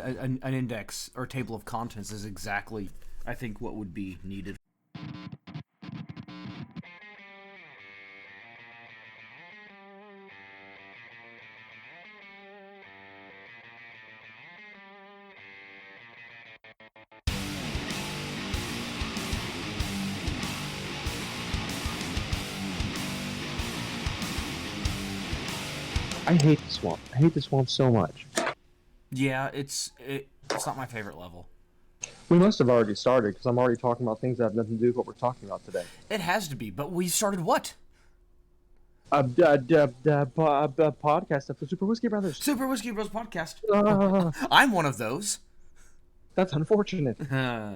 An index or table of contents is exactly, I think, what would be needed. I hate the swamp. I hate the swamp so much. Yeah, it's not my favorite level. We must have already started because I'm already talking about things that have nothing to do with what we're talking about today. It has to be, but we started what? Podcast of the Super Whiskey Brothers. Super Whiskey Bros podcast. Uh, I'm one of those. that's unfortunate. Yeah.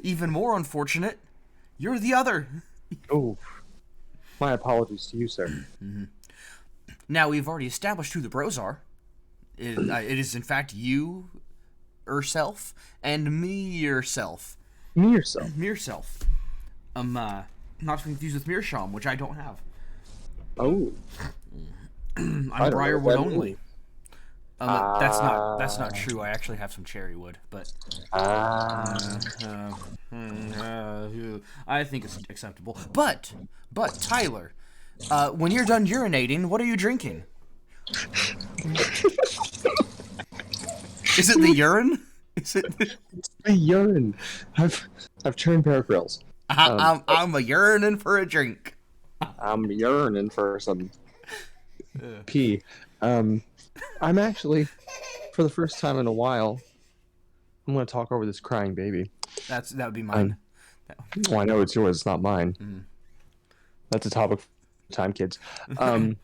Even more unfortunate, you're the other. Oh, my apologies to you, sir. Now, we've already established who the bros are. It is, in fact, you, yourself, and me, yourself. Me yourself. Me, yourself. Not to confuse with Meerschaum, which I don't have. Oh. I'm Briarwood only. That's not true. I actually have some cherry wood, but I think it's acceptable. But Tyler, when you're done urinating, what are you drinking? Is it the urine? Is it? It's the urine. I've turned Bear Grylls. I'm a yearning for a drink. I'm yearning for some pee. I'm actually, for the first time in a while, I'm going to talk over this crying baby. That would be mine. Well, I know it's yours, it's not mine. That's a topic for time, kids. I'm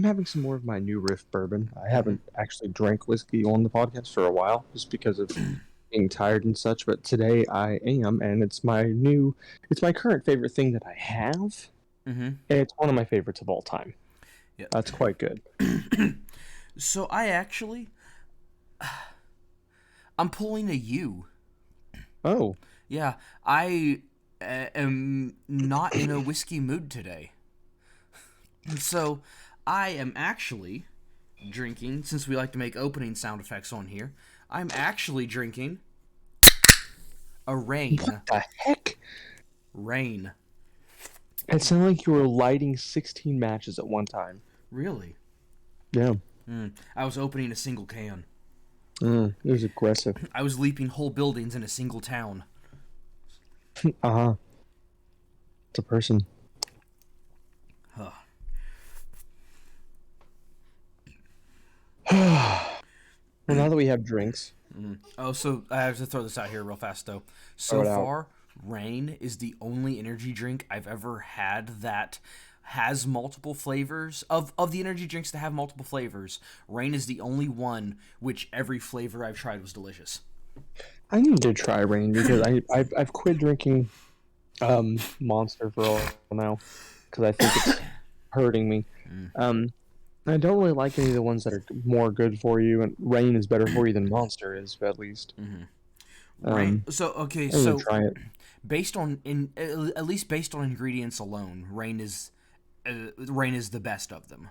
having some more of my new Riff bourbon. I haven't actually drank whiskey on the podcast for a while, just because of being tired and such. But today I am, and it's my current favorite thing that I have, and it's one of my favorites of all time. Yep. That's quite good. So I'm pulling a U. Oh. Yeah, I am not in a whiskey mood today. So I am actually drinking, since we like to make opening sound effects on here, I'm actually drinking a Rain. What the heck? Rain. It sounded like you were lighting 16 matches at one time. Really? Yeah. I was opening a single can. It was aggressive. I was leaping whole buildings in a single town. Uh-huh. It's a person. Huh. Well, now that we have drinks. Oh, so I have to throw this out here real fast, though. So far, Rain is the only energy drink I've ever had that has multiple flavors. Of the energy drinks that have multiple flavors, Rain is the only one which every flavor I've tried was delicious. I need to try Rain because I've quit drinking Monster for a while now because I think it's hurting me. I don't really like any of the ones that are more good for you, and Rain is better for you than Monster is, at least. Rain. So try it. Based on at least based on ingredients alone, Rain is the best of them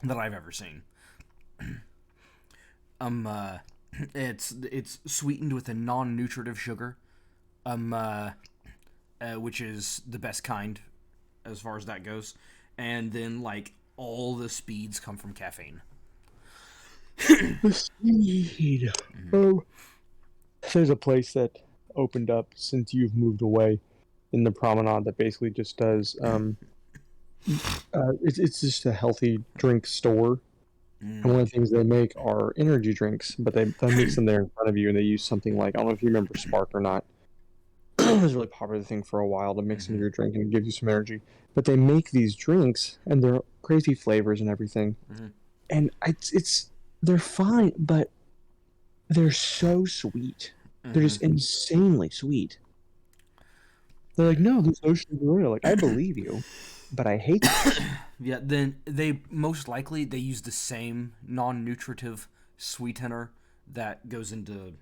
that I've ever seen. It's sweetened with a non-nutritive sugar, which is the best kind as far as that goes, and then like all the speeds come from caffeine. The speed. Oh, there's a place that opened up since you've moved away in the promenade that basically just does it's just a healthy drink store, and one of the things they make are energy drinks, but they mix them there in front of you, and they use something like, I don't know if you remember Spark or not. It was a really popular thing for a while to mix into your drink and give you some energy, but they make these drinks and they're crazy flavors and everything, and they're fine, but they're so sweet. They're just insanely sweet. They're like, no, there's no sugar in it. Like, I believe you, but I hate them. Yeah, then they most likely they use the same non-nutritive sweetener that goes into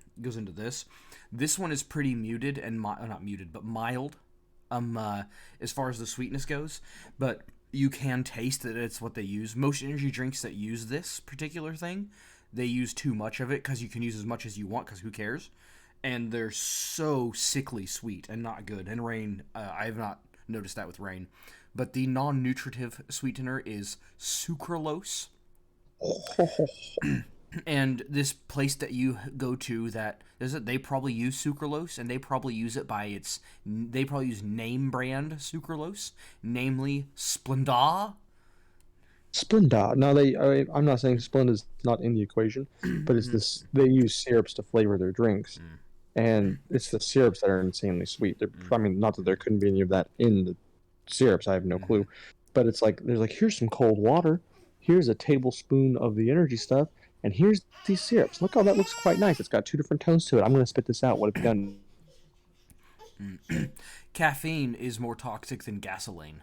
this. This one is pretty muted and not muted, but mild, as far as the sweetness goes. But you can taste that it's what they use. Most energy drinks that use this particular thing, they use too much of it because you can use as much as you want because who cares? And they're so sickly sweet and not good. And Rain, I have not noticed that with Rain. But the non-nutritive sweetener is sucralose. And this place that you go to they probably use sucralose, and they probably use it they probably use name brand sucralose, namely Splenda. Splenda. Now I'm not saying Splenda's not in the equation, but it's this. They use syrups to flavor their drinks, and it's the syrups that are insanely sweet. I mean, not that there couldn't be any of that in the syrups. I have no clue, but it's like there's like, here's some cold water, here's a tablespoon of the energy stuff, and here's these syrups. Look, that looks quite nice. It's got 2 different tones to it. I'm going to spit this out. What have you done? Caffeine is more toxic than gasoline.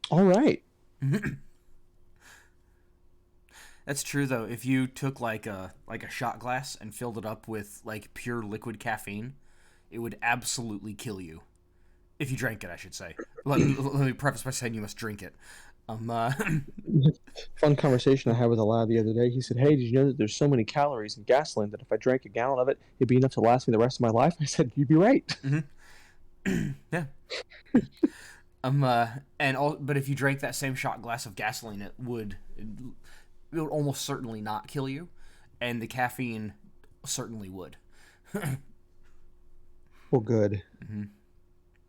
All right. That's true though. If you took like a shot glass and filled it up with like pure liquid caffeine, it would absolutely kill you. If you drank it, I should say. Let me preface by saying you must drink it. Fun conversation I had with a lad the other day. He said, "Hey, did you know that there's so many calories in gasoline that if I drank a gallon of it, it'd be enough to last me the rest of my life?" I said, "You'd be right." Yeah. But if you drank that same shot glass of gasoline, it would almost certainly not kill you, and the caffeine certainly would. Well, good.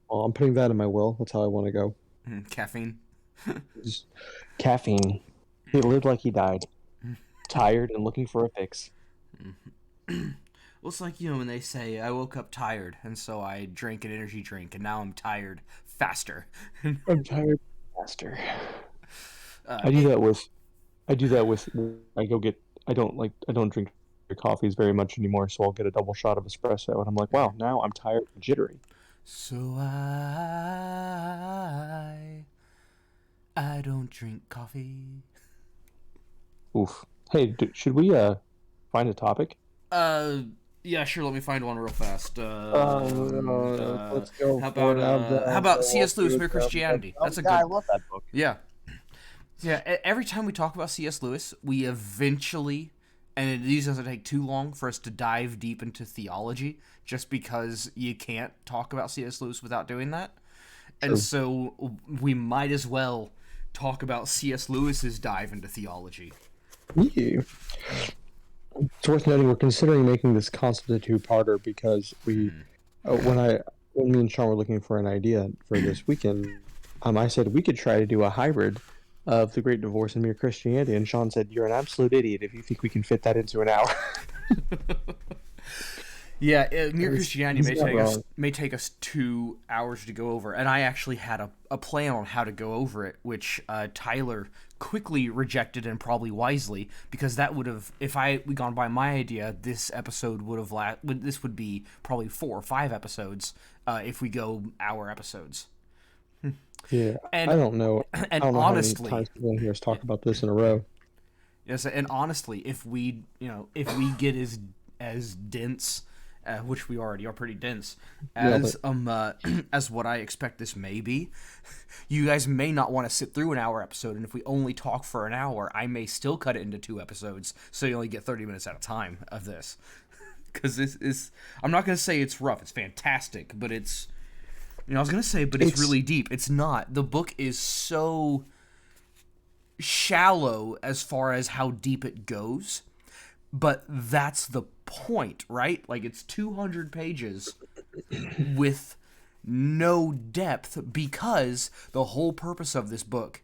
Well, I'm putting that in my will. That's how I want to go. Caffeine. Just caffeine. He lived like he died, tired and looking for a fix. Well, it's like, when they say, I woke up tired, and so I drank an energy drink, and now I'm tired faster. I'm tired faster. I do that with I don't drink coffees very much anymore, so I'll get a double shot of espresso, and I'm like, wow, now I'm tired and jittery. So I don't drink coffee. Oof. Hey, should we find a topic? Yeah, sure. Let me find one real fast. Let's go. How about C.S. Lewis, Mere Christianity? That's a good. I love that book. Yeah. Every time we talk about C.S. Lewis, we eventually, and it usually doesn't take too long for us to dive deep into theology, just because you can't talk about C.S. Lewis without doing that. True. And so we might as well talk about C.S. Lewis's dive into theology. Yeah. It's worth noting we're considering making this concept a two-parter because when me and Sean were looking for an idea for this weekend, I said we could try to do a hybrid of The Great Divorce and Mere Christianity, and Sean said, "You're an absolute idiot if you think we can fit that into an hour." Yeah, Mere Christianity may take us 2 hours to go over, and I actually had a plan on how to go over it, which Tyler quickly rejected, and probably wisely, because that would have, if we gone by my idea, this episode would have this would be probably 4 or 5 episodes if we go hour episodes. Yeah, and I don't know. And I don't know honestly, how many times people hear us talk about this in a row. Yes, and honestly, if we get as dense, which we already are pretty dense, as what I expect this may be, you guys may not want to sit through an hour episode, and if we only talk for an hour, I may still cut it into 2 episodes, so you only get 30 minutes at a time of this. Because this is, I'm not going to say it's rough, it's fantastic, but it's, I was going to say, but it's really deep. It's not. The book is so shallow as far as how deep it goes, but that's the point, right? Like, it's 200 pages with no depth, because the whole purpose of this book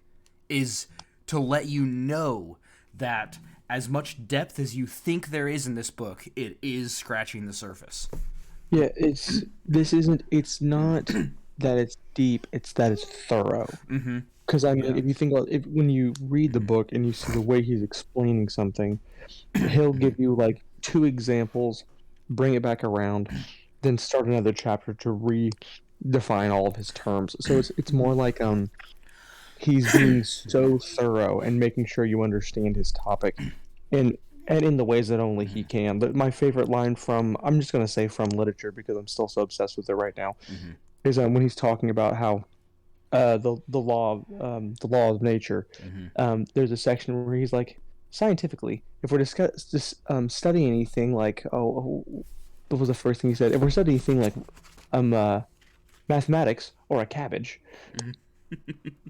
is to let you know that as much depth as you think there is in this book, it is scratching the surface. Yeah, it's not that it's deep, it's that it's thorough. Because if you think about it, when you read the book and you see the way he's explaining something, he'll give you like 2 examples, bring it back around, then start another chapter to redefine all of his terms. So it's more like he's being so thorough and making sure you understand his topic, and in the ways that only he can. But my favorite line I'm just going to say from literature because I'm still so obsessed with it right now, is when he's talking about how the law of nature. There's a section where he's like, scientifically, if we're studying anything like, what was the first thing he said? If we're studying anything like mathematics or a cabbage,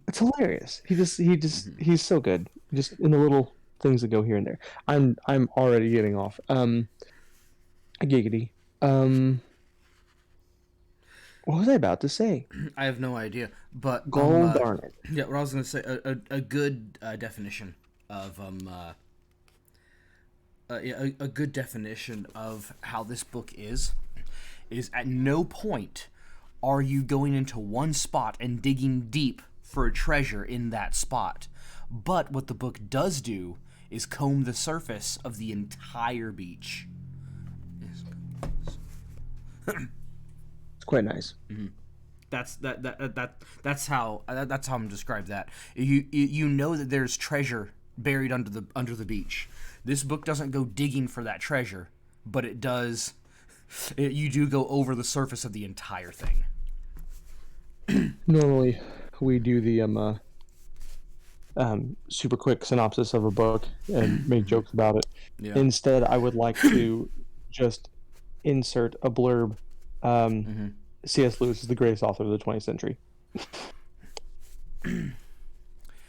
it's hilarious. He's so good. Just in the little things that go here and there. I'm already getting off. Giggity. What was I about to say? I have no idea, but Darn it. yeah, what I was going to say, a good definition of a good definition of how this book is at no point are you going into one spot and digging deep for a treasure in that spot. But what the book does do is comb the surface of the entire beach. It's quite nice. Mm-hmm. That's how I'm gonna describe that. You know that there's treasure buried under the beach. This book doesn't go digging for that treasure, but it does. You do go over the surface of the entire thing. Normally, we do the super quick synopsis of a book and make jokes about it. Yeah. Instead, I would like to just insert a blurb. C.S. Lewis is the greatest author of the 20th century.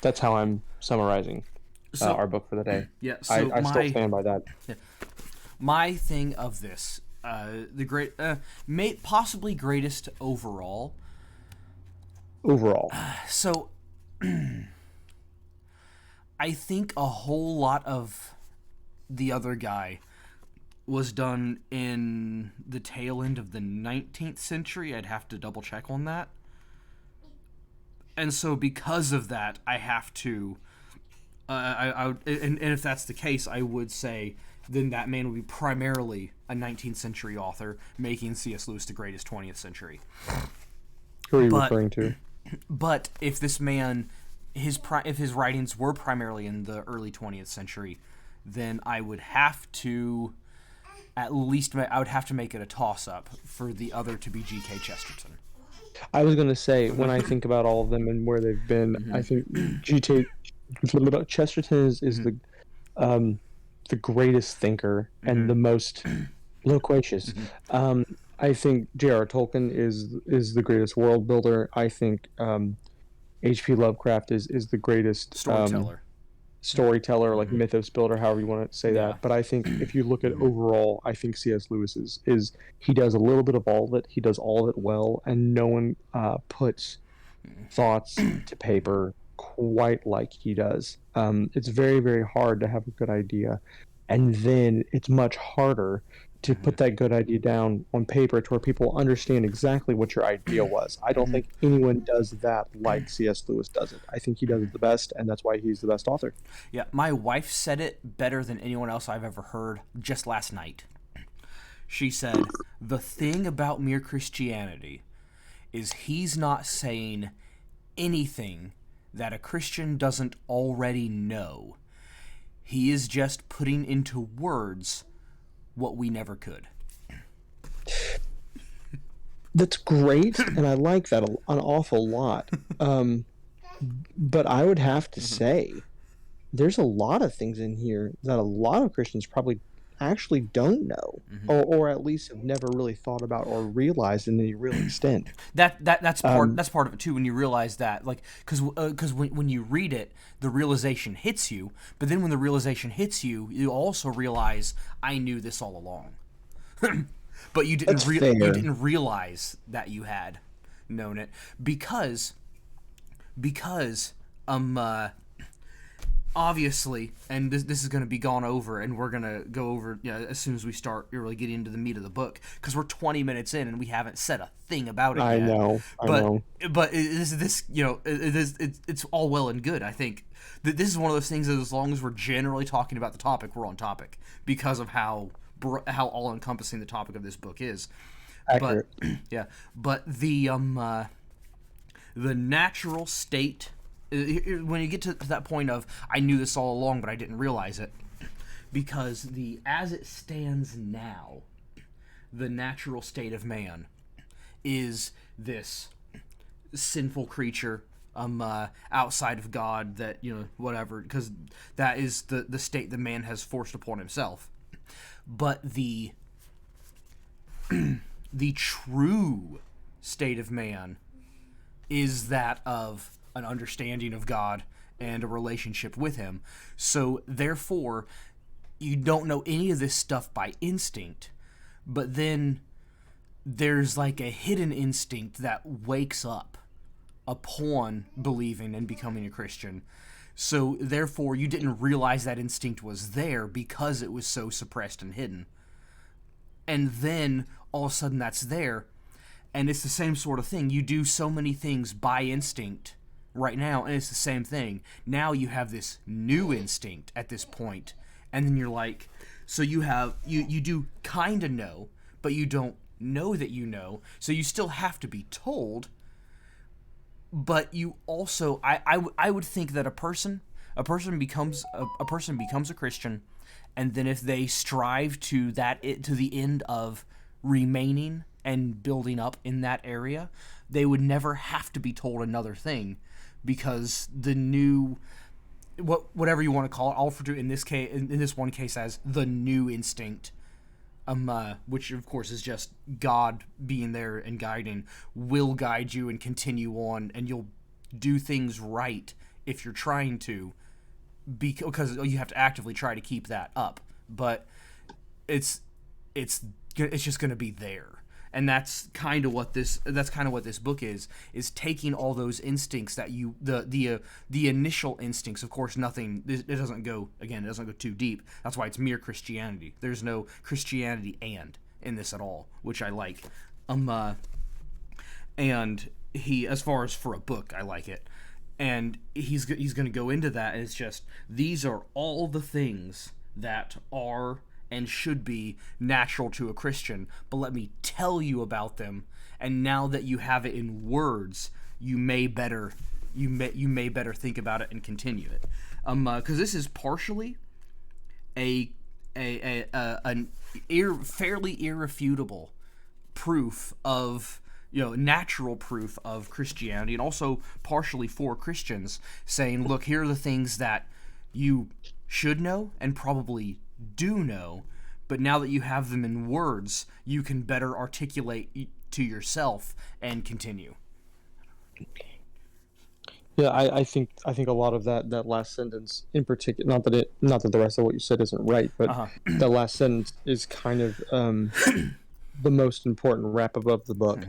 That's how I'm summarizing our book for the day. Yeah, so I still stand by that. Yeah. My thing of this, possibly greatest overall. So, I think a whole lot of the other guy was done in the tail end of the 19th century. I'd have to double check on that. And so because of that, I have to... and if that's the case, I would say then that man would be primarily a 19th century author, making C.S. Lewis the greatest 20th century. Who are you referring to? But if this man, if his writings were primarily in the early 20th century, then I would have to... I would have to make it a toss-up for the other to be G.K. Chesterton. I was going to say, when I think about all of them and where they've been, I think G.K. Chesterton is the greatest thinker and the most loquacious. I think J.R. Tolkien is the greatest world builder. I think H.P. Lovecraft is the greatest storyteller, like mythos builder, however you want to say that. But I think if you look at overall, I think C.S. Lewis is he does a little bit of all of it. He does all of it well, and no one puts thoughts to paper quite like he does. It's very, very hard to have a good idea, and then it's much harder to put that good idea down on paper to where people understand exactly what your idea was. I don't think anyone does that like C.S. Lewis does it. I think he does it the best, and that's why he's the best author. Yeah, my wife said it better than anyone else I've ever heard just last night. She said, the thing about Mere Christianity is he's not saying anything that a Christian doesn't already know. He is just putting into words what we never could. That's great, and I like that an awful lot. But I would have to say, there's a lot of things in here that a lot of Christians probably actually don't know, or at least have never really thought about or realized in any real extent. That's part of it too. When you realize that, like, because when you read it, the realization hits you. But then when the realization hits you, you also realize I knew this all along. But you didn't realize that you had known it because obviously, and this is going to be gone over, and we're going to go over as soon as we start really getting into the meat of the book, because we're 20 minutes in and we haven't said a thing about it yet. I know. But it's all well and good. I think that this is one of those things that as long as we're generally talking about the topic, we're on topic because of how all-encompassing the topic of this book is. Accurate. But the natural state. When you get to that point of I knew this all along but I didn't realize it, because as it stands now, the natural state of man is this sinful creature outside of God, that, whatever, because that is the state the man has forced upon himself. But the true state of man is that of an understanding of God and a relationship with him. So therefore, you don't know any of this stuff by instinct, but then there's like a hidden instinct that wakes up upon believing and becoming a Christian. So therefore, you didn't realize that instinct was there because it was so suppressed and hidden. And then all of a sudden that's there, and it's the same sort of thing. You do so many things by instinct right now, and it's the same thing. Now you have this new instinct at this point, and then you're like, so you do kind of know, but you don't know that you know, so you still have to be told. But you also, I would think that a person becomes a Christian, and then if they strive to the end of remaining and building up in that area, they would never have to be told another thing, because the new, whatever you want to call it, I'll refer to in this one case as the new instinct, which of course is just God being there and guiding, will guide you and continue on, and you'll do things right if you're trying to, because you have to actively try to keep that up. But it's just going to be there. And that's kind of what this book is taking all those instincts that the initial instincts. Of course, it doesn't go too deep. That's why it's mere Christianity. There's no Christianity in this at all, which I like. And he, as far as for a book, I like it. And he's going to go into that, and it's just, these are all the things that are and should be natural to a Christian, but let me tell you about them. And now that you have it in words, you may better think about it and continue it, because this is partially a fairly irrefutable proof of, natural proof of Christianity, and also partially for Christians, saying, look, here are the things that you should know and probably do know, but now that you have them in words, you can better articulate to yourself and continue. Yeah, I think a lot of that last sentence in particular, not that the rest of what you said isn't right, but the last sentence is kind of the most important wrap up of the book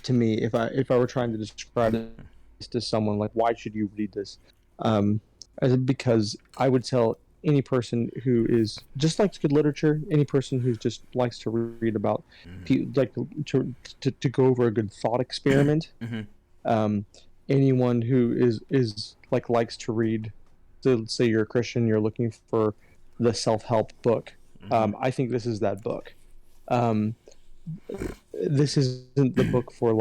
to me. If I were trying to describe it to someone, like, why should you read this? Because I would tell any person who is just likes good literature, any person who just likes to read about, like to go over a good thought experiment, anyone who is like likes to read, so let's say you're a Christian, you're looking for the self-help book, I think this is that book. This isn't the book for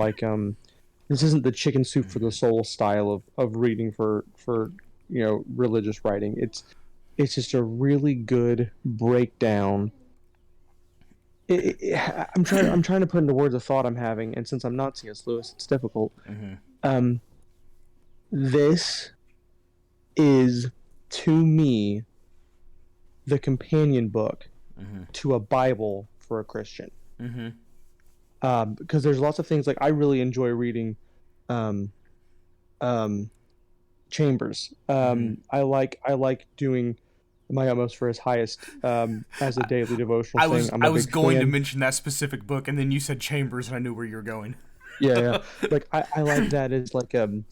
this isn't the chicken soup for the soul style of reading for religious writing. It's just a really good breakdown. I'm trying to put into words a thought I'm having, and since I'm not C.S. Lewis, it's difficult. This is, to me, the companion book to a Bible for a Christian. Because there's lots of things, like, I really enjoy reading Chambers. I like doing my utmost for his highest as a daily devotional thing. I was going to mention that specific book, and then you said Chambers, and I knew where you were going. Yeah. Like, I like that as like in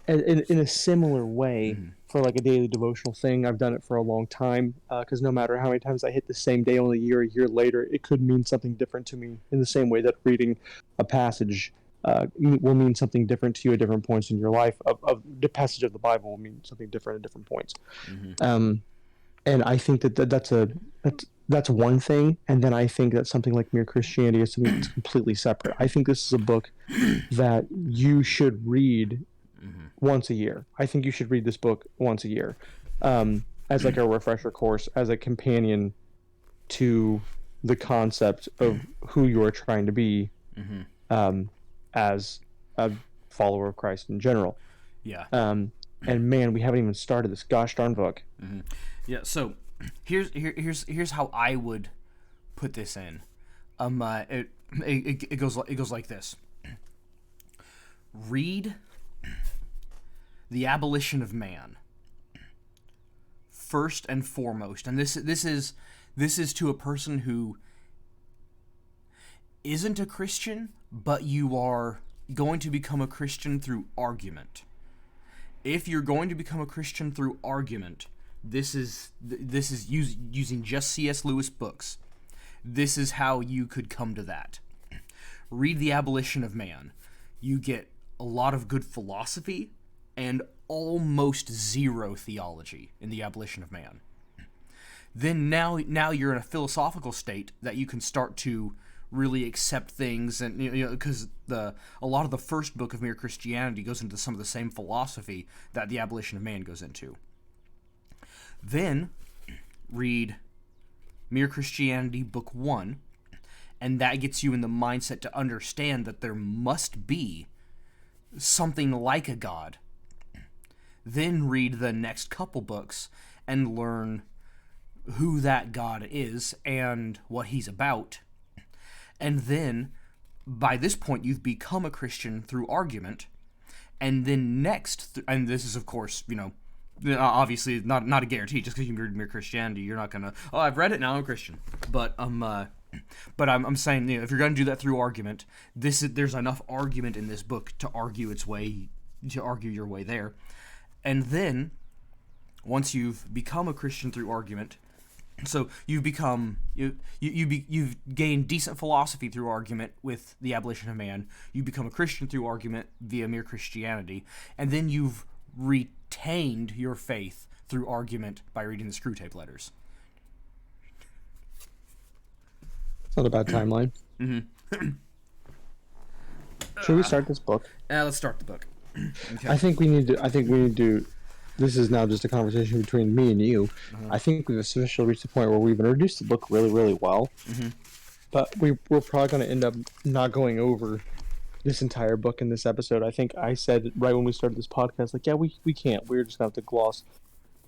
a similar way for like a daily devotional thing. I've done it for a long time, because no matter how many times I hit the same day, only a year later, it could mean something different to me, in the same way that reading a passage will mean something different to you at different points in your life. Of the passage of the Bible will mean something different at different points. And I think that's one thing. And then I think that something like Mere Christianity is something that's completely separate. I think this is a book that you should read once a year. I think you should read this book once a year, as like a refresher course, as a companion to the concept of who you are trying to be, as a follower of Christ in general. Yeah. And man, we haven't even started this gosh darn book. Mm-hmm. Yeah. So here's how I would put this in. It goes like this. Read The Abolition of Man first and foremost, and this is to a person who isn't a Christian, but you are going to become a Christian through argument. If you're going to become a Christian through argument, this is using just C.S. Lewis books. This is how you could come to that. Read The Abolition of Man. You get a lot of good philosophy and almost zero theology in The Abolition of Man. Then now you're in a philosophical state that you can start to really accept things, and because a lot of the first book of Mere Christianity goes into some of the same philosophy that The Abolition of Man goes into. Then read Mere Christianity Book 1, and that gets you in the mindset to understand that there must be something like a God. Then read the next couple books and learn who that God is and what he's about. And then, by this point, you've become a Christian through argument. And then next, and this is, of course, obviously not a guarantee. Just because you read Mere Christianity, you're not gonna, oh, I've read it, now I'm a Christian. But I'm saying, if you're gonna do that through argument, there's enough argument in this book to argue your way there. And then, once you've become a Christian through argument, so you've gained decent philosophy through argument with The Abolition of Man. You become a Christian through argument via Mere Christianity, and then you've retained your faith through argument by reading the Screwtape Letters. It's not a bad timeline. Mm-hmm. Should we start this book? Let's start the book. Okay. I think we need to. This is now just a conversation between me and you. Uh-huh. I think we've officially reached the point where we've introduced the book really, really well. Mm-hmm. But we're probably going to end up not going over this entire book in this episode. I think I said right when we started this podcast, like, yeah, we can't. We're just going to have to gloss.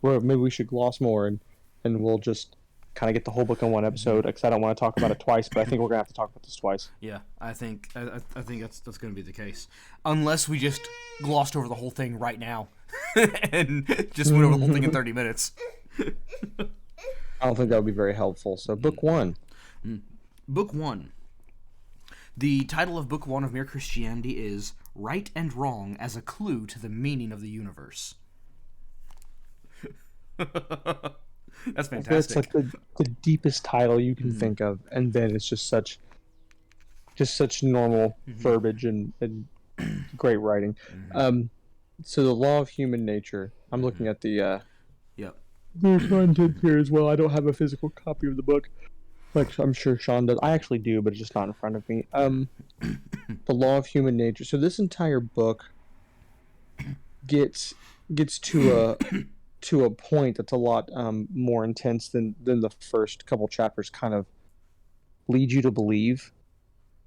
Or maybe we should gloss more, and we'll just kind of get the whole book in one episode, because I don't want to talk about it twice, but I think we're going to have to talk about this twice. Yeah, I think that's going to be the case. Unless we just glossed over the whole thing right now and just went over the whole thing in 30 minutes. I don't think that would be very helpful. So, Book 1. Book 1. The title of Book 1 of Mere Christianity is Right and Wrong as a Clue to the Meaning of the Universe. That's fantastic. It's like the deepest title you can think of, and then it's just such normal verbiage and great writing. So the law of human nature. I'm looking at the content here as well. I don't have a physical copy of the book, like I'm sure Sean does. I actually do, but it's just not in front of me. The law of human nature. So this entire book gets to a point that's a lot more intense than the first couple chapters kind of lead you to believe.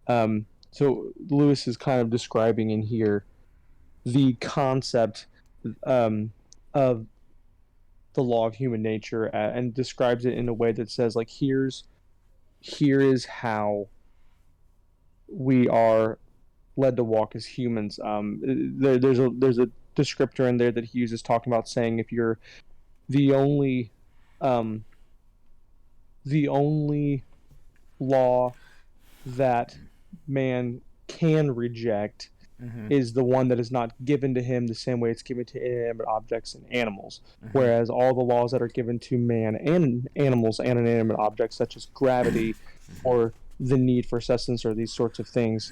So Lewis is kind of describing in here the concept of the law of human nature, and describes it in a way that says, like, here is how we are led to walk as humans. There's a descriptor in there that he uses, talking about saying if you're the only law that man can reject is the one that is not given to him the same way it's given to inanimate objects and animals. Whereas all the laws that are given to man and animals and inanimate objects, such as gravity or the need for sustenance or these sorts of things,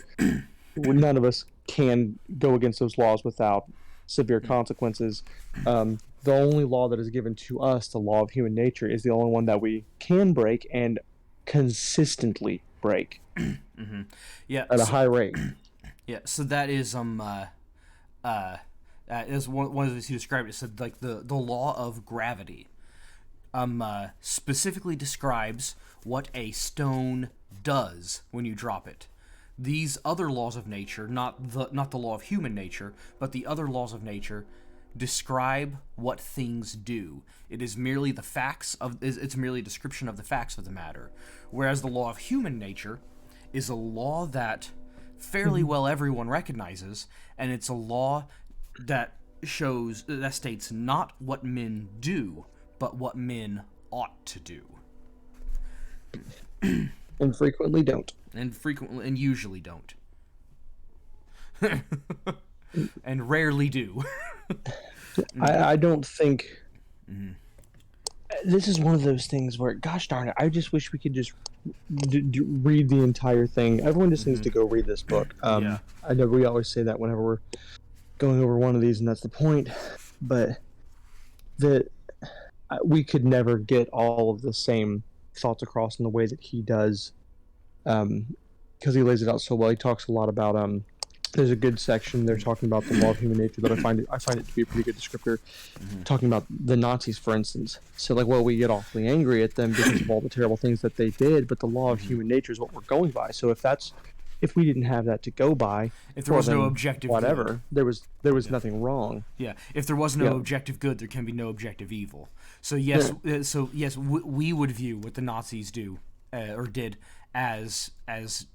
none of us can go against those laws without severe consequences. The only law that is given to us, the law of human nature, is the only one that we can break and consistently break at a high rate. Yeah, so that is as one of the ways he described it. Said, like, the law of gravity specifically describes what a stone does when you drop it. these other laws of nature, not the law of human nature, but the other laws of nature, describe what things do. It is merely it's merely a description of the facts of the matter. Whereas the law of human nature is a law that fairly well everyone recognizes, and it's a law that states not what men do, but what men ought to do. And frequently don't. And usually don't. And rarely do. I don't think... This is one of those things where, gosh darn it, I just wish we could just read the entire thing. Everyone just needs to go read this book. I know we always say that whenever we're going over one of these, and that's the point. But we could never get all of the same thoughts across in the way that he does, because he lays it out so well. He talks a lot about there's a good section there talking about the law of human nature that I find it to be a pretty good descriptor. Talking about the Nazis, for instance. So like, well, we get awfully angry at them because of all the terrible things that they did, but the law of human nature is what we're going by. So if we didn't have that to go by, if there was no objective whatever, good, there was nothing wrong. Yeah, if there was no objective good, there can be no objective evil. So yes, we would view what the Nazis do or did as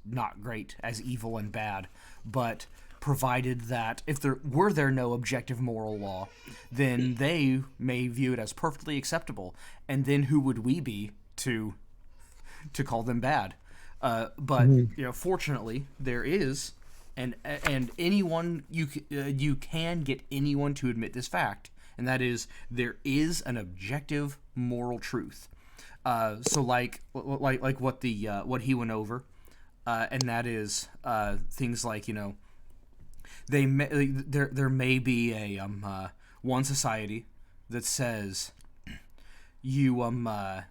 not great, as evil and bad. But provided that if there were no objective moral law, then they may view it as perfectly acceptable. And then who would we be to call them bad? But fortunately, there is, and anyone you can get anyone to admit this fact, and that is there is an objective moral truth. So like what he went over, and that is things like there may be a one society that says there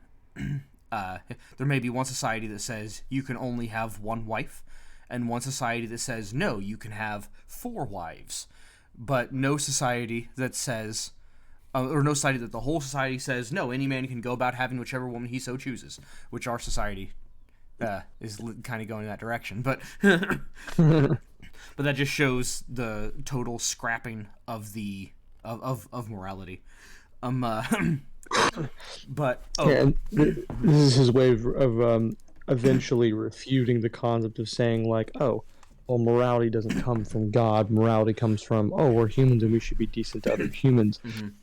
may be one society that says you can only have one wife, and one society that says no, you can have 4 wives, but no society that says, or no society that the whole society says no, any man can go about having whichever woman he so chooses, which our society is kind of going in that direction, but but that just shows the total scrapping of of morality. But and this is his way of eventually refuting the concept of saying like, oh, well, morality doesn't come from God. Morality comes from, we're humans and we should be decent to other humans.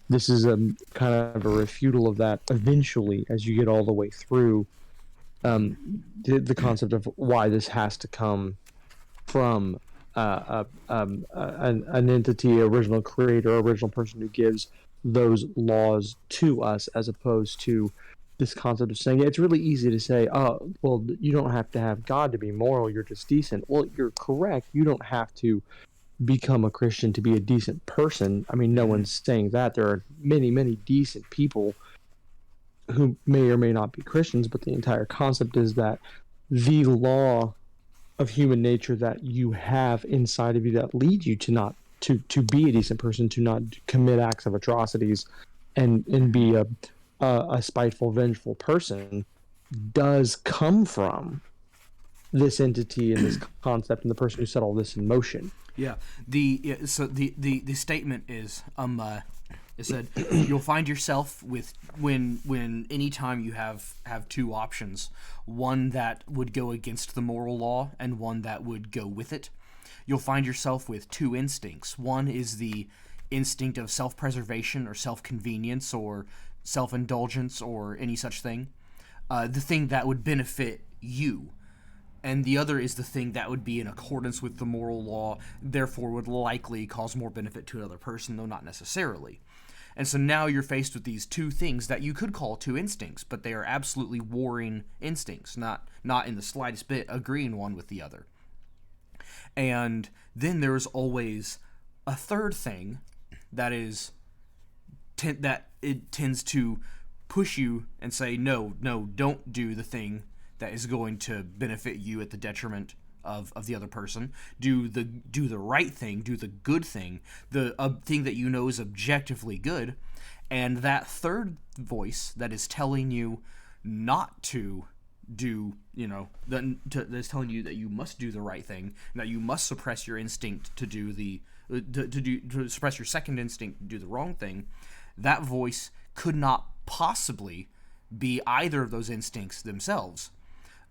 This is a kind of a refutal of that eventually as you get all the way through the concept of why this has to come from an entity, original creator, original person who gives those laws to us, as opposed to this concept of saying it's really easy to say, oh, well, you don't have to have God to be moral, you're just decent. Well, you're correct. You don't have to become a Christian to be a decent person. I mean, no one's saying that. There are many, many decent people who may or may not be Christians, but the entire concept is that the law of human nature that you have inside of you that leads you to not to be a decent person, to not commit acts of atrocities and be a spiteful, vengeful person, does come from this entity and this concept and the person who set all this in motion. Yeah. The statement is it said you'll find yourself with when anytime you have 2 options, one that would go against the moral law and one that would go with it. You'll find yourself with 2 instincts. One is the instinct of self-preservation or self-convenience or self-indulgence or any such thing, the thing that would benefit you. And the other is the thing that would be in accordance with the moral law, therefore would likely cause more benefit to another person, though not necessarily. And so now you're faced with these 2 things that you could call 2 instincts, but they are absolutely warring instincts, not in the slightest bit agreeing one with the other. And then there's always a third thing that is that it tends to push you and say, no, don't do the thing that is going to benefit you at the detriment of the other person. Do the right thing, do the good thing, the thing that you know is objectively good. And that third voice that is telling you not to do, that's telling you that you must do the right thing, and that you must suppress your instinct to do to suppress your second instinct to do the wrong thing, that voice could not possibly be either of those instincts themselves.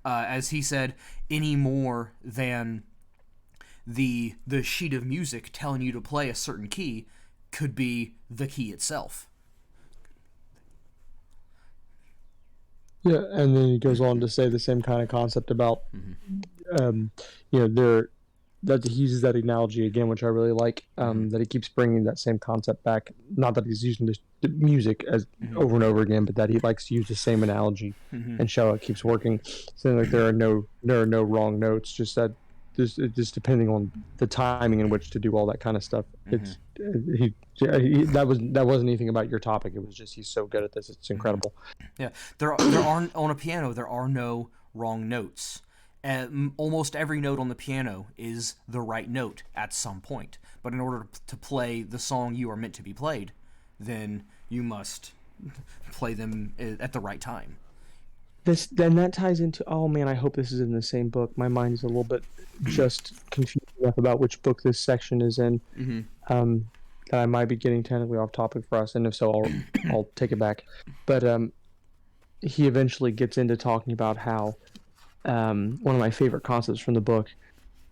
As he said, any more than the sheet of music telling you to play a certain key could be the key itself. Yeah, and then he goes on to say the same kind of concept about, that he uses that analogy again, which I really like, that he keeps bringing that same concept back. Not that he's using the music as over and over again, but that he likes to use the same analogy and show how it keeps working. Saying like there are no wrong notes, just that just depending on the timing in which to do all that kind of stuff. It's that wasn't anything about your topic. It was just he's so good at this. It's incredible. Yeah, there are on a piano. There are no wrong notes. Almost every note on the piano is the right note at some point. But in order to play the song you are meant to be played, then you must play them at the right time. Then that ties into, oh man, I hope this is in the same book. My mind is a little bit just confused enough about which book this section is in. That I might be getting technically off topic for us, and if so, I'll take it back. But he eventually gets into talking about how one of my favorite concepts from the book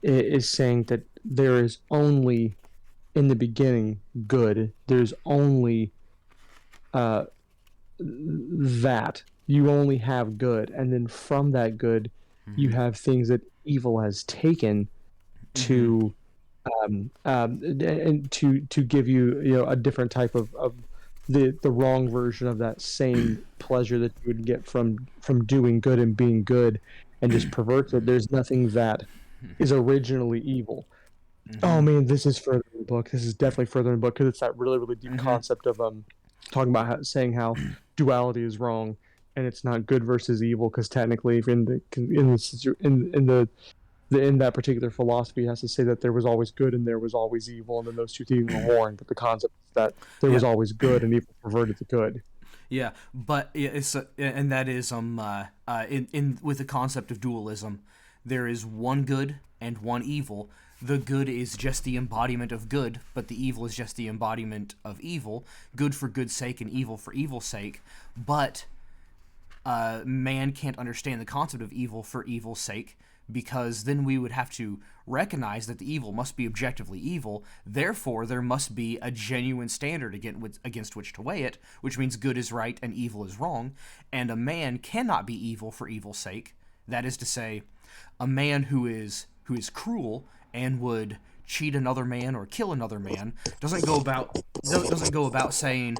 is saying that there is only, in the beginning, good. There's only that. You only have good, and then from that good, you have things that evil has taken to and to give you a different type of the wrong version of that same pleasure that you would get from doing good and being good, and just perverts it. There's nothing that is originally evil. Oh man, this is further in the book. This is definitely further in the book because it's that really really deep concept of talking about saying how duality is wrong and it's not good versus evil, because technically in that particular philosophy it has to say that there was always good and there was always evil, and then those two things were warring. But the concept is that there was always good and evil perverted the good. Yeah, but it's and that is in with the concept of dualism, there is one good and one evil. The good is just the embodiment of good, but the evil is just the embodiment of evil. Good for good's sake and evil for evil's sake. But man can't understand the concept of evil for evil's sake, because then we would have to recognize that the evil must be objectively evil. Therefore, there must be a genuine standard against which to weigh it, which means good is right and evil is wrong. And a man cannot be evil for evil's sake. That is to say, a man who is cruel and would cheat another man or kill another man doesn't go about saying,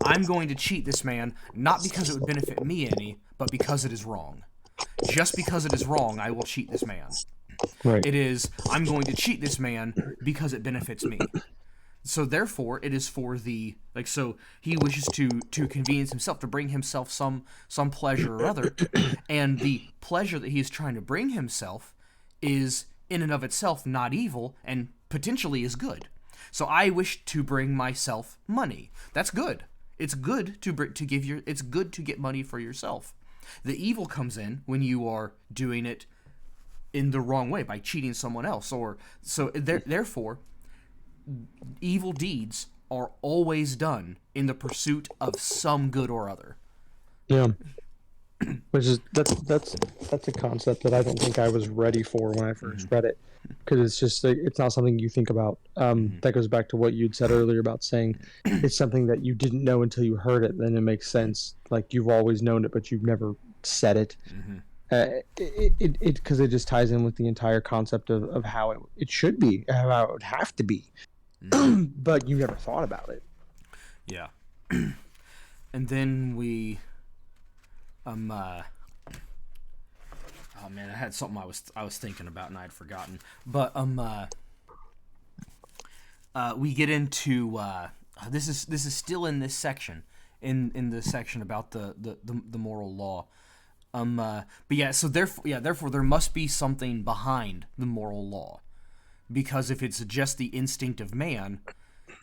I'm going to cheat this man not because it would benefit me any, but because it is wrong. Just because it is wrong, I will cheat this man. Right. It is, I'm going to cheat this man because it benefits me. So therefore, it is for the, so he wishes to convenience himself, to bring himself some pleasure or other, and the pleasure that he is trying to bring himself is in and of itself not evil and potentially is good. So I wish to bring myself money. That's good. It's good it's good to get money for yourself. The evil comes in when you are doing it in the wrong way, by cheating someone else, therefore evil deeds are always done in the pursuit of some good or other. Yeah. Which is that's a concept that I don't think I was ready for when I first read it, because it's just it's not something you think about. That goes back to what you'd said earlier about saying it's something that you didn't know until you heard it. Then it makes sense. Like you've always known it, but you've never said it. Because it just ties in with the entire concept of how it should be, how it would have to be, but you never thought about it. Yeah. And then we. Oh man, I had something I was thinking about and I had forgotten. But we get into this is still in this section, in the section about the moral law. But yeah, so therefore there must be something behind the moral law, because if it's just the instinct of man,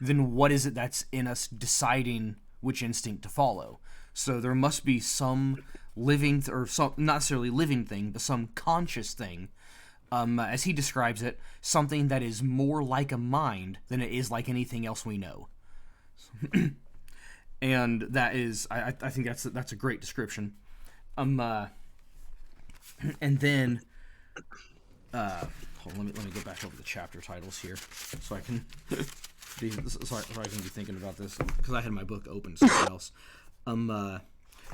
then what is it that's in us deciding which instinct to follow? So there must be some living, or some, not necessarily living thing, but some conscious thing, as he describes it, something that is more like a mind than it is like anything else we know. And that is, I think that's a great description. And then, hold on, let me go back over the chapter titles here, so I can be thinking about this, because I had my book open to something else.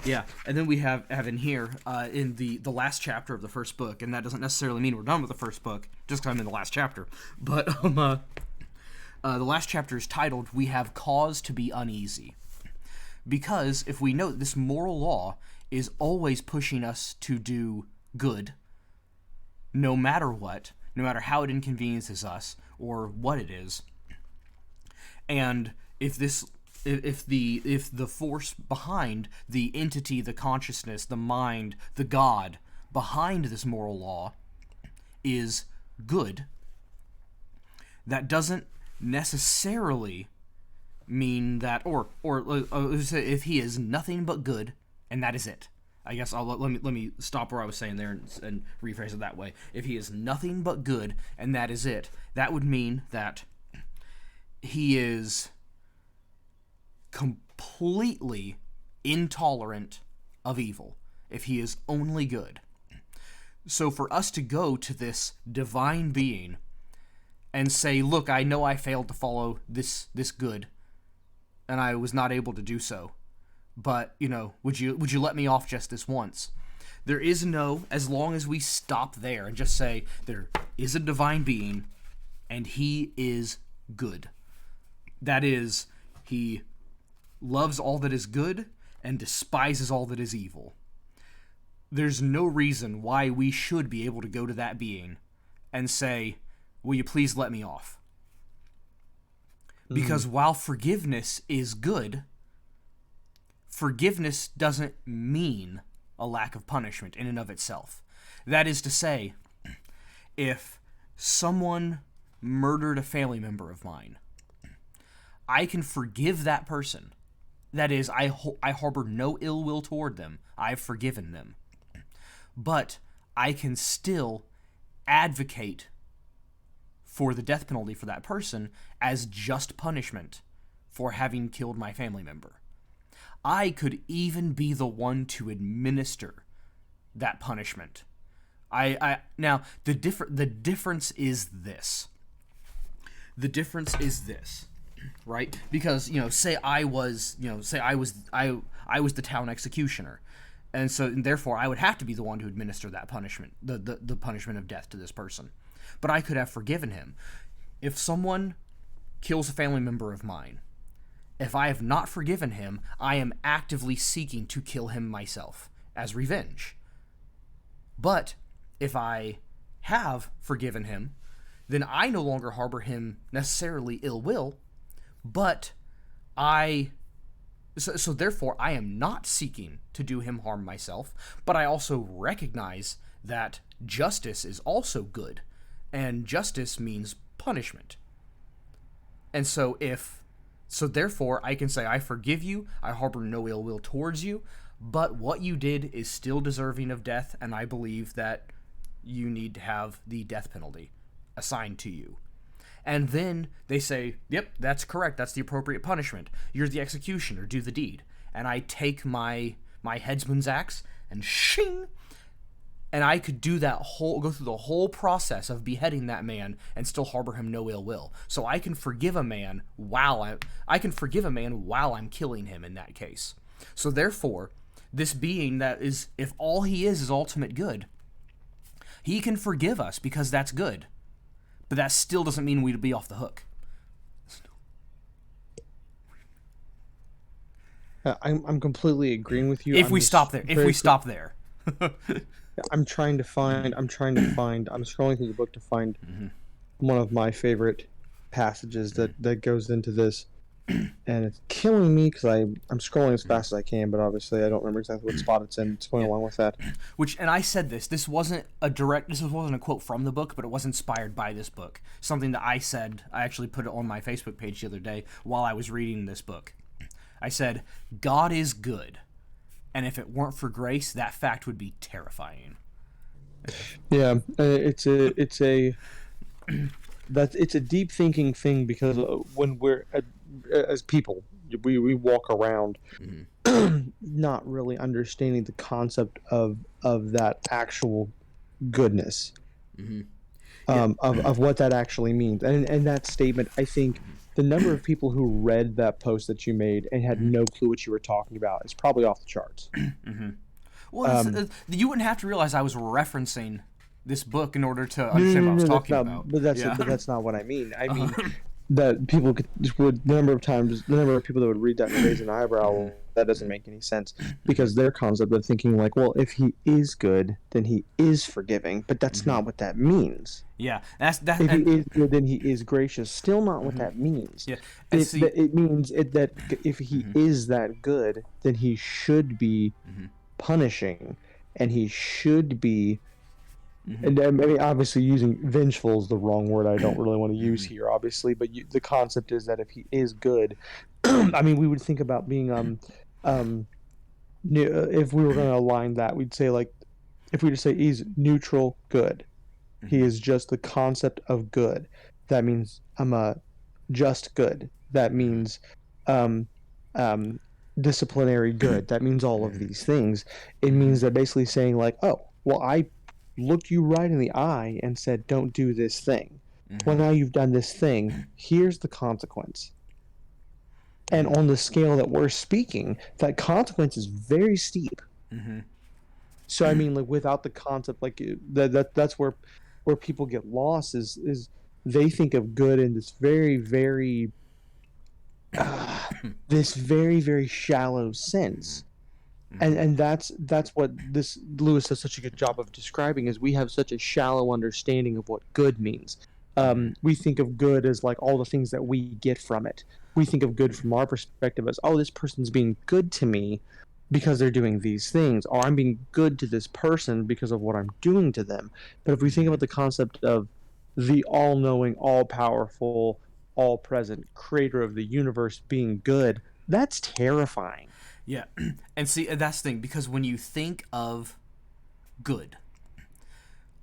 Yeah, and then we have in here, in the last chapter of the first book, and that doesn't necessarily mean we're done with the first book, just because I'm in the last chapter, but the last chapter is titled, "We Have Cause to Be Uneasy." Because if we know that this moral law is always pushing us to do good, no matter what, no matter how it inconveniences us, or what it is, and if the force behind the entity, the consciousness, the mind, the God behind this moral law is good, that doesn't necessarily mean that, or if he is nothing but good, and that is it. I guess let me stop where I was saying there and rephrase it that way. If he is nothing but good, and that is it, that would mean that he is completely intolerant of evil, if he is only good. So for us to go to this divine being and say, look, I know I failed to follow this good, and I was not able to do so, but, would you let me off just this once? There is no, as long as we stop there and just say, there is a divine being, and he is good. That is, he loves all that is good and despises all that is evil. There's no reason why we should be able to go to that being and say, will you please let me off? Because while forgiveness is good, forgiveness doesn't mean a lack of punishment in and of itself. That is to say, if someone murdered a family member of mine, I can forgive that person. That is, I harbor no ill will toward them. I've forgiven them. But I can still advocate for the death penalty for that person as just punishment for having killed my family member. I could even be the one to administer that punishment. Now the difference is this. The difference is this, right? Because say I was the town executioner, and therefore I would have to be the one to administer that punishment, the punishment of death to this person. But I could have forgiven him. If someone kills a family member of mine, if I have not forgiven him, I am actively seeking to kill him myself as revenge. But if I have forgiven him, then I no longer harbor him necessarily ill will, but so therefore I am not seeking to do him harm myself, but I also recognize that justice is also good, and justice means punishment. And so therefore I can say, I forgive you, I harbor no ill will towards you, but what you did is still deserving of death, and I believe that you need to have the death penalty assigned to you. And then they say, yep, that's correct, that's the appropriate punishment. You're the executioner, do the deed. And I take my headsman's axe and shing, and I could go through the whole process of beheading that man and still harbor him no ill will. So I can forgive a man while I'm killing him in that case. So therefore, this being that is, if all he is ultimate good, he can forgive us because that's good. But that still doesn't mean we'd be off the hook. I'm completely agreeing with you. If we stop there. I'm scrolling through the book to find one of my favorite passages that goes into this, and it's killing me because I'm scrolling as fast as I can, but obviously I don't remember exactly what spot it's in. It's going along with that. And I said this wasn't a quote from the book, but it was inspired by this book. Something that I said, I actually put it on my Facebook page the other day while I was reading this book. I said, God is good, And if it weren't for grace, that fact would be terrifying. Yeah, it's a deep thinking thing, because when we're as people, we walk around not really understanding the concept of that actual goodness, of what that actually means, and that statement. I think the number of people who read that post that you made and had no clue what you were talking about is probably off the charts. Well, you wouldn't have to realize I was referencing this book in order to understand what I was talking about. But that's not what I mean. I mean that people would the number of people that would read that and raise an eyebrow. That doesn't make any sense, because their concept of thinking like, well, if he is good, then he is forgiving, but that's not what that means. Yeah, that's that. If he is good, then he is gracious. Still not what that means. Yeah, it means that if he is that good, then he should be punishing, and he should be. And I mean, obviously, using vengeful is the wrong word. I don't really want to use here, obviously. But the concept is that if he is good, I mean, we would think about being if we were going to align that, we'd say, like, if we just say he's neutral good, he is just the concept of good. That means I'm a just good. That means disciplinary good. That means all of these things. It means that basically saying like, oh, well, I looked you right in the eye and said, don't do this thing. Well, now you've done this thing. Here's the consequence. And on the scale that we're speaking, that consequence is very steep. So I mean, like, without the concept, like that's where people get lost, is they think of good in this very, very very shallow sense. And that's what this Lewis does such a good job of describing, is we have such a shallow understanding of what good means. We think of good as like all the things that we get from it. We think of good from our perspective as, oh, this person's being good to me because they're doing these things, or I'm being good to this person because of what I'm doing to them. But if we think about the concept of the all-knowing, all-powerful, all-present creator of the universe being good, that's terrifying. Yeah, and see, that's the thing, because when you think of good,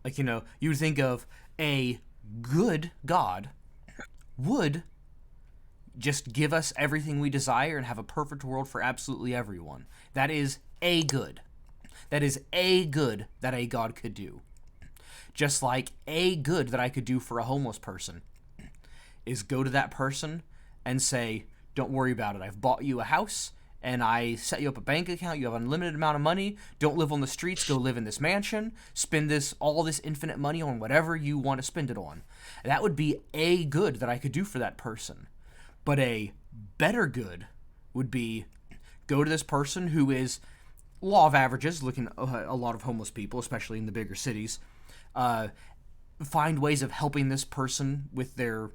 like, you would think of a good God would just give us everything we desire and have a perfect world for absolutely everyone. That is a good. That is a good that a God could do. Just like a good that I could do for a homeless person is go to that person and say, don't worry about it. I've bought you a house, and I set you up a bank account. You have an unlimited amount of money. Don't live on the streets. Go live in this mansion. Spend all this infinite money on whatever you want to spend it on. That would be a good that I could do for that person. But a better good would be go to this person who is, law of averages, looking at a lot of homeless people, especially in the bigger cities, find ways of helping this person with their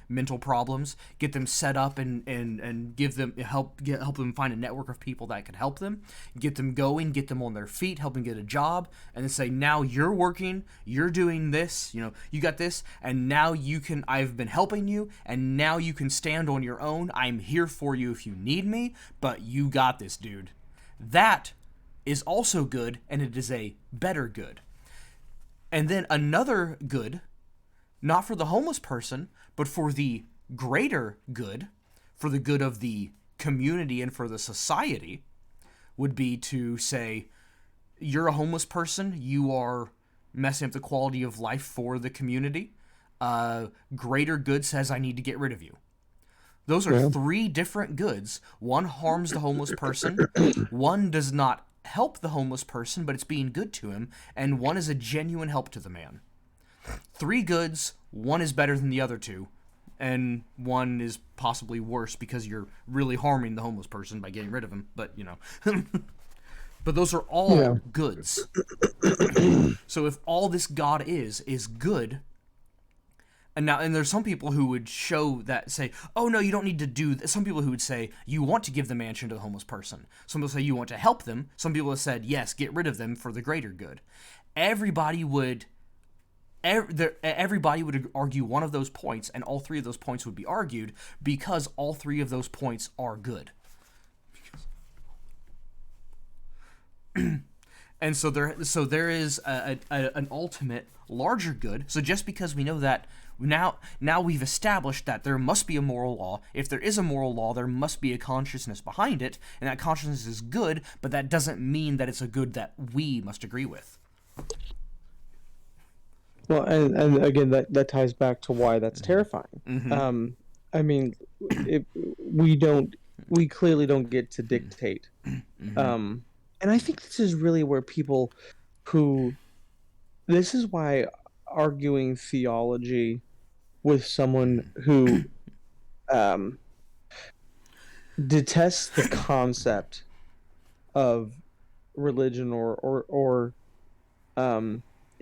mental problems, get them set up and give them help them find a network of people that can help them, get them going, get them on their feet, help them get a job, and then say, now you're working, you're doing this, you got this, and now I've been helping you, and now you can stand on your own. I'm here for you if you need me, but you got this, dude. That is also good, and it is a better good. And then another good, not for the homeless person, but for the greater good, for the good of the community and for the society, would be to say, you're a homeless person, you are messing up the quality of life for the community. Greater good says I need to get rid of you. Those are three different goods. One harms the homeless person, one does not help the homeless person, but it's being good to him, and one is a genuine help to the man. Three goods, one is better than the other two, and one is possibly worse because you're really harming the homeless person by getting rid of him, but but those are all goods. So if all this God is good, and there's some people who would say, oh no, you don't need to do this. Some people who would say, you want to give the mansion to the homeless person. Some people say you want to help them. Some people have said, yes, get rid of them for the greater good. Everybody would argue one of those points, and all three of those points would be argued because all three of those points are good. And so there is an ultimate larger good. So just because we know that now we've established that there must be a moral law. If there is a moral law, there must be a consciousness behind it, and that consciousness is good, but that doesn't mean that it's a good that we must agree with. Well, and again, that ties back to why that's terrifying. Mm-hmm. I mean, we clearly don't get to dictate. Mm-hmm. And I think this is really where people this is why arguing theology with someone who detests the concept of religion or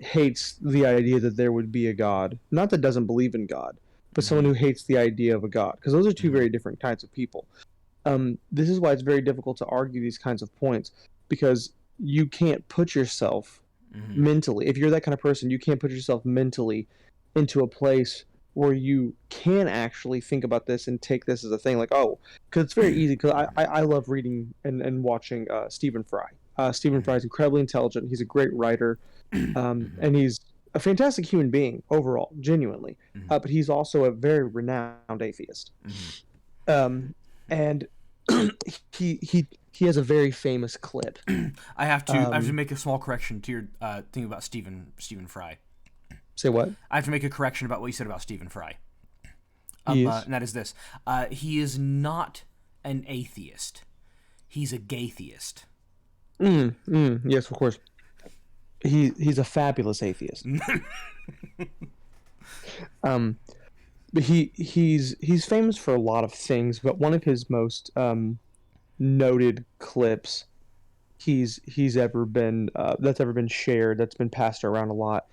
hates the idea that there would be a God, not that doesn't believe in God, but someone who hates the idea of a God, because those are two very different kinds of people. This is why it's very difficult to argue these kinds of points, because you can't put yourself mentally, if you're that kind of person, you can't put yourself mentally into a place where you can actually think about this and take this as a thing, like, oh, because it's very easy, because I love reading and watching Stephen Fry. Stephen Fry is incredibly intelligent. He's a great writer, and he's a fantastic human being overall, genuinely. But he's also a very renowned atheist. And he has a very famous clip. I have to make a small correction to your thing about Stephen Fry. Say what? I have to make a correction about what you said about Stephen Fry. And that is this: he is not an atheist. He's a gaytheist. Yes, of course. He's a fabulous atheist. But he's famous for a lot of things, but one of his most noted clips he's ever been that's ever been shared, that's been passed around a lot,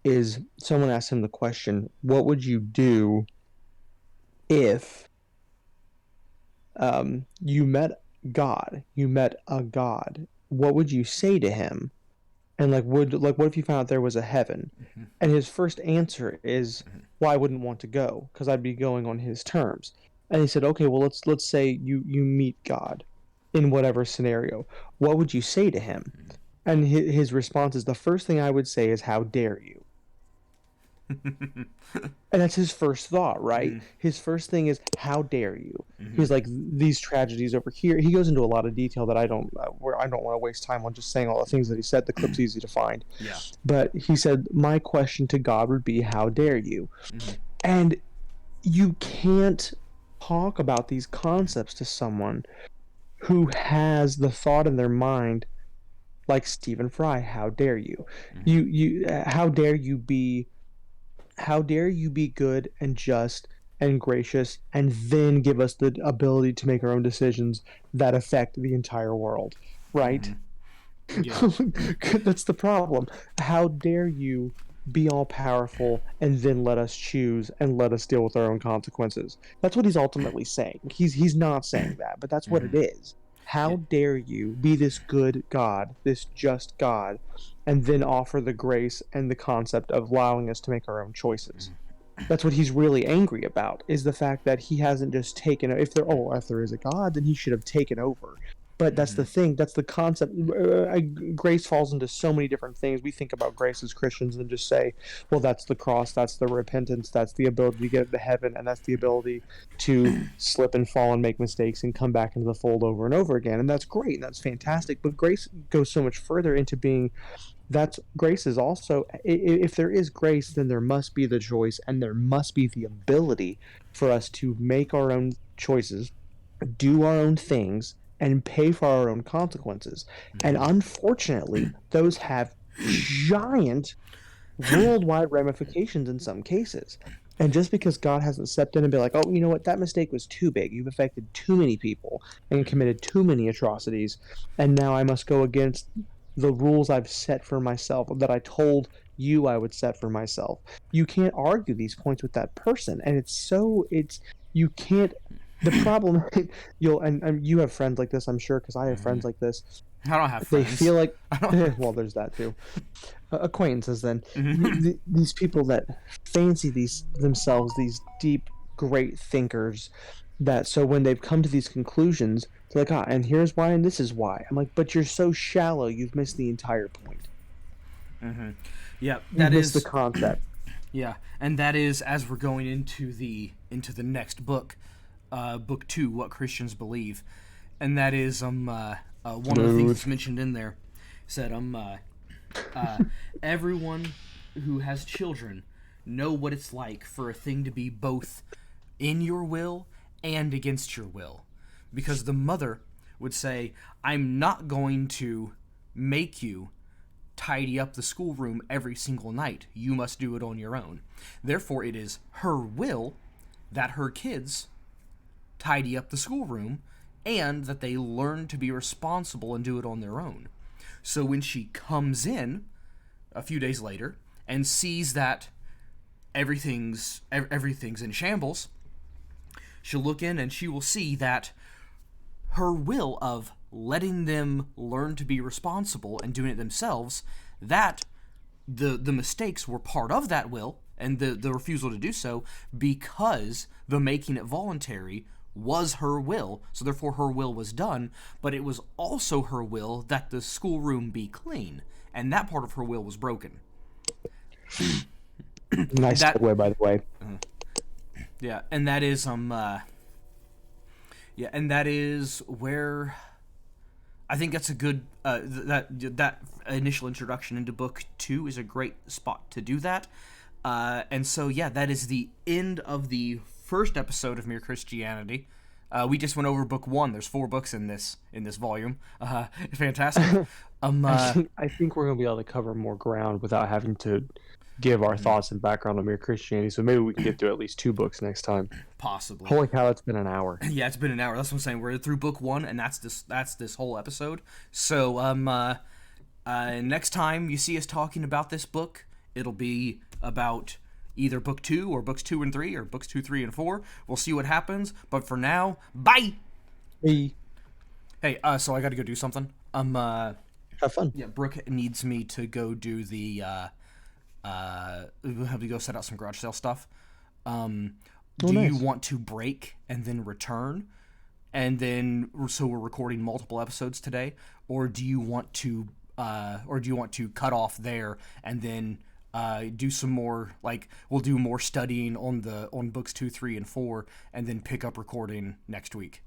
is someone asked him the question, what would you do if you met a God? What would you say to him? And what if you found out there was a heaven? And his first answer is, well, I wouldn't want to go because I'd be going on his terms. And he said, okay, well, let's say you meet God in whatever scenario. What would you say to him? And his response is, the first thing I would say is, how dare you? And that's his first thought, right? His first thing is, how dare you? He's like, these tragedies over here. He goes into a lot of detail that I don't want to waste time on just saying all the things that he said. The clip's easy to find. Yeah. But he said, my question to God would be, how dare you? And you can't talk about these concepts to someone who has the thought in their mind, like Stephen Fry, how dare you? How dare you be good and just and gracious, and then give us the ability to make our own decisions that affect the entire world, right? Yeah. That's the problem. How dare you be all powerful and then let us choose and let us deal with our own consequences? That's what he's ultimately saying. He's not saying that, but that's what it is. How dare you be this good God, this just God, and then offer the grace and the concept of allowing us to make our own choices? That's what he's really angry about, is the fact that he hasn't just taken, if there is a God, then he should have taken over. But that's the thing, that's the concept. Grace falls into so many different things. We think about grace as Christians and just say, well, that's the cross, that's the repentance, that's the ability to get to heaven, and that's the ability to slip and fall and make mistakes and come back into the fold over and over again. And that's great, and that's fantastic. But grace goes so much further into being, grace is also, if there is grace, then there must be the choice, and there must be the ability for us to make our own choices, do our own things, and pay for our own consequences. And unfortunately, those have giant worldwide ramifications in some cases. And just because God hasn't stepped in and been like, oh, you know what, that mistake was too big. You've affected too many people and committed too many atrocities, and now I must go against the rules I've set for myself, that I told you I would set for myself. You can't argue these points with that person. And you can't. The problem, and you have friends like this, I'm sure, because I have friends like this. I don't have friends. They feel like, well, there's that too. Acquaintances, then. These people that fancy themselves these deep, great thinkers, that so when they've come to these conclusions, they're like, and here's why, and this is why. I'm like, but you're so shallow, you've missed the entire point. Yeah, You've missed the concept. Yeah, and that is as we're going into the next book, book 2, What Christians Believe, and that is one of the things that's mentioned in there said everyone who has children know what it's like for a thing to be both in your will and against your will, because the mother would say, I'm not going to make you tidy up the schoolroom every single night. You must do it on your own. Therefore, it is her will that her kids tidy up the schoolroom and that they learn to be responsible and do it on their own. So when she comes in a few days later and sees that everything's in shambles, she'll look in and she will see that her will of letting them learn to be responsible and doing it themselves, that the mistakes were part of that will and the refusal to do so, because the making it voluntary was her will, so therefore her will was done, but it was also her will that the schoolroom be clean, and that part of her will was broken. Nice segue, by the way. Yeah, and that is and that is where I think that's a good that initial introduction into book 2 is a great spot to do that. And so that is the end of the first episode of Mere Christianity. We just went over book 1. There's 4 books in this volume. Fantastic. I think we're gonna be able to cover more ground without having to give our thoughts and background on Mere Christianity. So maybe we can get through at least 2 books next time. Possibly. Holy cow, it's been an hour. Yeah, it's been an hour. That's what I'm saying. We're through book 1, and that's this whole episode. So next time you see us talking about this book, it'll be about either book 2 or books 2 and 3 or books 2, 3, and 4. We'll see what happens. But for now, bye. Hey. Hey, so I got to go do something. Have fun. Yeah, Brooke needs me to go do the we'll have to go set out some garage sale stuff. Do you want to break and then return, and then so we're recording multiple episodes today, or do you want to cut off there and then do some more, like we'll do more studying on books 2, 3, and 4, and then pick up recording next week?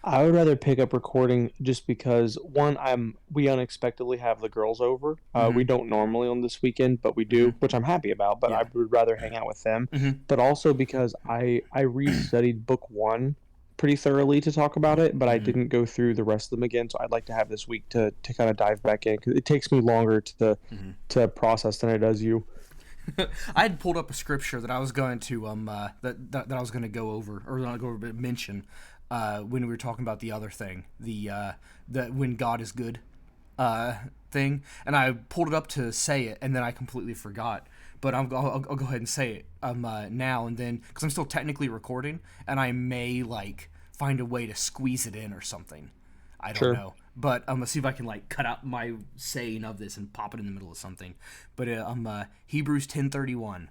I would rather pick up recording just because, one, we unexpectedly have the girls over. We don't normally on this weekend, but we do, which I'm happy about, but I would rather hang out with them. But also because I restudied book 1 pretty thoroughly to talk about it, but I didn't go through the rest of them again, so I'd like to have this week to kind of dive back in, because it takes me longer to process than it does you. I had pulled up a scripture that I was going to that I was going to go over, or not go over, but mention when we were talking about the other thing, the when God is good thing, and I pulled it up to say it, and then I completely forgot. But I'll go ahead and say it now and then, because I'm still technically recording, and I may find a way to squeeze it in or something. I don't know. But I'm going to see if I can cut out my saying of this and pop it in the middle of something. But Hebrews 10:31.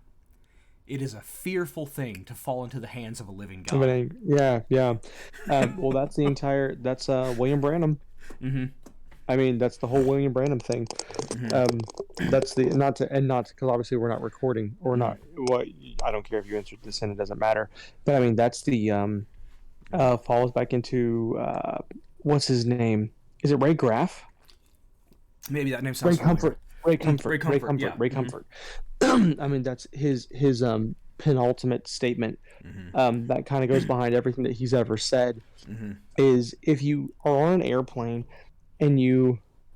It is a fearful thing to fall into the hands of a living God. Yeah. Well, that's William Branham. I mean, that's the whole William Branham thing. That's not because obviously we're not recording or not. Well, I don't care if you answered this and it doesn't matter. But I mean, that's the falls back into what's his name? Is it Ray Graff? Maybe that name sounds familiar. Ray Comfort. I mean, that's his penultimate statement that kind of goes behind everything that he's ever said. Is if you are on an airplane and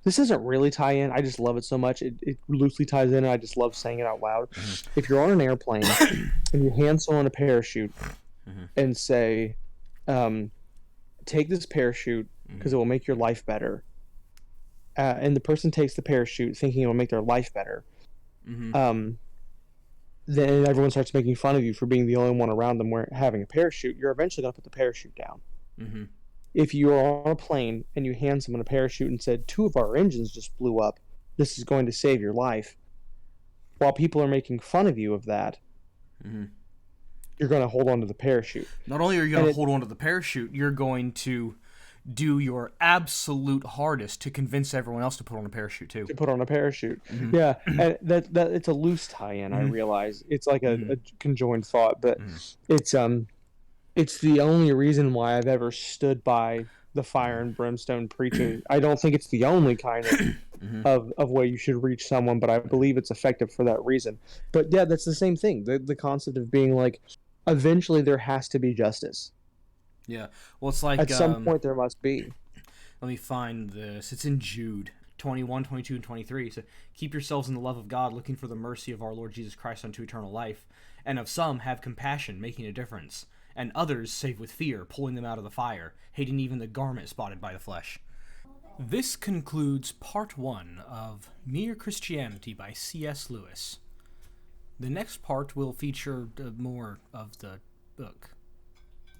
this doesn't really tie in, I just love it so much, it loosely ties in, and I just love saying it out loud. If you're on an airplane and you hand someone a parachute and say, take this parachute because it will make your life better, and the person takes the parachute thinking it will make their life better, then everyone starts making fun of you for being the only one around them having a parachute. You're eventually going to put the parachute down. If you are on a plane and you hand someone a parachute and said, 2 of our engines just blew up, this is going to save your life, while people are making fun of you of that, you're going to hold on to the parachute. Not only are you going to hold on to the parachute, you're going to do your absolute hardest to convince everyone else to put on a parachute too. To put on a parachute. Mm-hmm. Yeah, and that it's a loose tie-in, I realize. It's like a conjoined thought, but it's the only reason why I've ever stood by the fire and brimstone preaching. I don't think it's the only kind of way you should reach someone, but I believe it's effective for that reason. But yeah, that's the same thing. The concept of being like, eventually there has to be justice. Yeah. Well, it's like... At some point there must be. Let me find this. It's in Jude 21, 22, and 23. So, keep yourselves in the love of God, looking for the mercy of our Lord Jesus Christ unto eternal life. And of some have compassion, making a difference. And others save with fear, pulling them out of the fire, hating even the garment spotted by the flesh. This concludes part 1 of Mere Christianity by C.S. Lewis. The next part will feature more of the book.